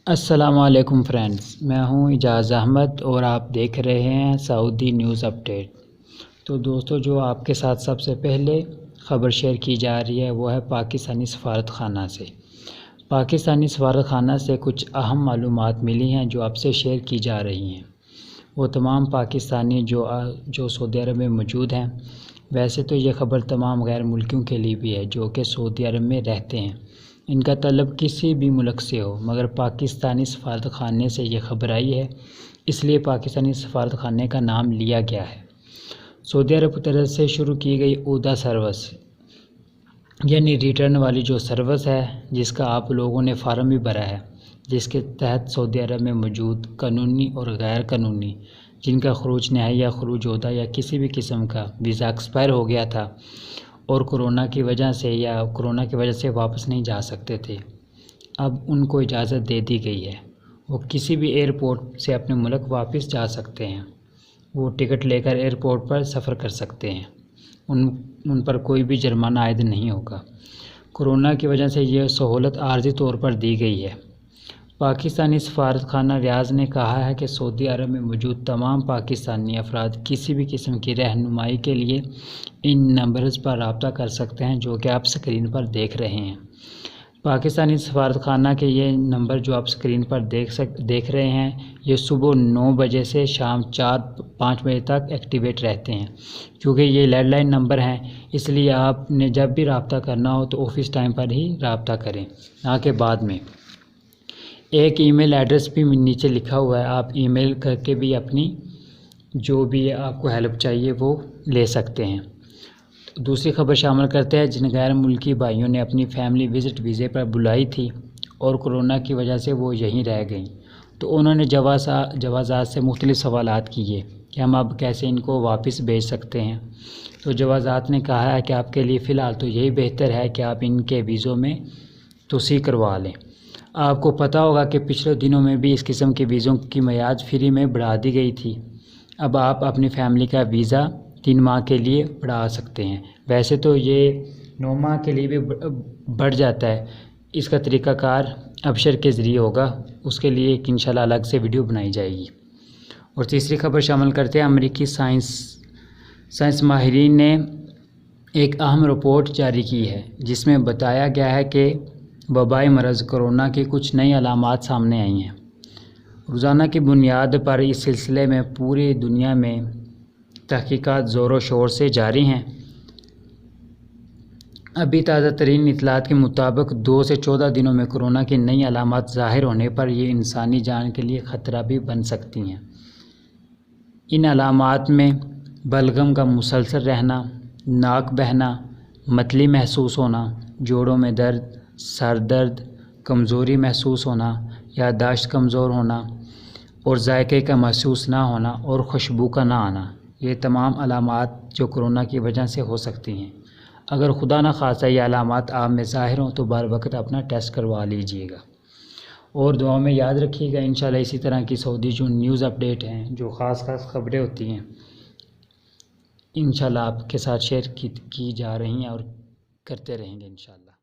السلام علیکم فرینڈز، میں ہوں اعجاز احمد اور آپ دیکھ رہے ہیں سعودی نیوز اپڈیٹ۔ تو دوستو، جو آپ کے ساتھ سب سے پہلے خبر شیئر کی جا رہی ہے وہ ہے پاکستانی سفارت خانہ سے۔ پاکستانی سفارت خانہ سے کچھ اہم معلومات ملی ہیں جو آپ سے شیئر کی جا رہی ہیں۔ وہ تمام پاکستانی جو سعودی عرب میں موجود ہیں، ویسے تو یہ خبر تمام غیر ملکیوں کے لیے بھی ہے جو کہ سعودی عرب میں رہتے ہیں، ان کا تعلق کسی بھی ملک سے ہو، مگر پاکستانی سفارت خانے سے یہ خبر آئی ہے، اس لیے پاکستانی سفارت خانے کا نام لیا گیا ہے۔ سعودی عرب کی طرف سے شروع کی گئی عودہ سروس، یعنی ریٹرن والی جو سروس ہے، جس کا آپ لوگوں نے فارم بھی بھرا ہے، جس کے تحت سعودی عرب میں موجود قانونی اور غیر قانونی جن کا خروج نہائ یا خروج عودہ یا کسی بھی قسم کا ویزا ایکسپائر ہو گیا تھا اور کورونا کی وجہ سے واپس نہیں جا سکتے تھے، اب ان کو اجازت دے دی گئی ہے۔ وہ کسی بھی ایئرپورٹ سے اپنے ملک واپس جا سکتے ہیں، وہ ٹکٹ لے کر ایئرپورٹ پر سفر کر سکتے ہیں، ان پر کوئی بھی جرمانہ عائد نہیں ہوگا۔ کورونا کی وجہ سے یہ سہولت عارضی طور پر دی گئی ہے۔ پاکستانی سفارت خانہ ریاض نے کہا ہے کہ سعودی عرب میں موجود تمام پاکستانی افراد کسی بھی قسم کی رہنمائی کے لیے ان نمبرز پر رابطہ کر سکتے ہیں جو کہ آپ اسکرین پر دیکھ رہے ہیں۔ پاکستانی سفارت خانہ کے یہ نمبر جو آپ اسکرین پر دیکھ رہے ہیں، یہ صبح 9 بجے سے شام 4-5 بجے تک ایکٹیویٹ رہتے ہیں۔ کیونکہ یہ لینڈ لائن نمبر ہیں، اس لیے آپ نے جب بھی رابطہ کرنا ہو تو آفس ٹائم پر ہی رابطہ کریں، نہ کہ بعد میں۔ ایک ای میل ایڈریس بھی نیچے لکھا ہوا ہے، آپ ای میل کر کے بھی اپنی جو بھی آپ کو ہیلپ چاہیے وہ لے سکتے ہیں۔ دوسری خبر شامل کرتے ہیں، جن غیر ملکی بھائیوں نے اپنی فیملی ویزٹ ویزے پر بلائی تھی اور کورونا کی وجہ سے وہ یہیں رہ گئیں، تو انہوں نے جوازات سے مختلف سوالات کیے کہ ہم اب کیسے ان کو واپس بھیج سکتے ہیں۔ تو جوازات نے کہا ہے کہ آپ کے لیے فی الحال تو یہی بہتر ہے کہ آپ ان کے ویزوں میں توسیع کروا لیں۔ آپ کو پتہ ہوگا کہ پچھلے دنوں میں بھی اس قسم کے ویزوں کی میعاد فری میں بڑھا دی گئی تھی۔ اب آپ اپنی فیملی کا ویزا 3 ماہ کے لیے بڑھا سکتے ہیں، ویسے تو یہ 9 ماہ کے لیے بھی بڑھ جاتا ہے۔ اس کا طریقہ کار ابشر کے ذریعے ہوگا، اس کے لیے ایک انشاءاللہ الگ سے ویڈیو بنائی جائے گی۔ اور تیسری خبر شامل کرتے ہیں، امریکی سائنس ماہرین نے ایک اہم رپورٹ جاری کی ہے جس میں بتایا گیا ہے کہ وبائی مرض کورونا کی کچھ نئی علامات سامنے آئی ہیں۔ روزانہ کی بنیاد پر اس سلسلے میں پوری دنیا میں تحقیقات زور و شور سے جاری ہیں۔ ابھی تازہ ترین اطلاعات کے مطابق 2 سے 14 دنوں میں کورونا کی نئی علامات ظاہر ہونے پر یہ انسانی جان کے لیے خطرہ بھی بن سکتی ہیں۔ ان علامات میں بلغم کا مسلسل رہنا، ناک بہنا، متلی محسوس ہونا، جوڑوں میں درد، سر درد، کمزوری محسوس ہونا، یادداشت کمزور ہونا اور ذائقے کا محسوس نہ ہونا اور خوشبو کا نہ آنا، یہ تمام علامات جو کورونا کی وجہ سے ہو سکتی ہیں۔ اگر خدا نہ خواستہ یہ علامات آپ میں ظاہر ہوں تو بر وقت اپنا ٹیسٹ کروا لیجئے گا، اور دعاؤں میں یاد رکھیے گا۔ انشاءاللہ اسی طرح کی سعودی جو نیوز اپڈیٹ ہیں، جو خاص خبریں ہوتی ہیں، انشاءاللہ آپ کے ساتھ شیئر کی جا رہی ہیں اور کرتے رہیں گے انشاءاللہ۔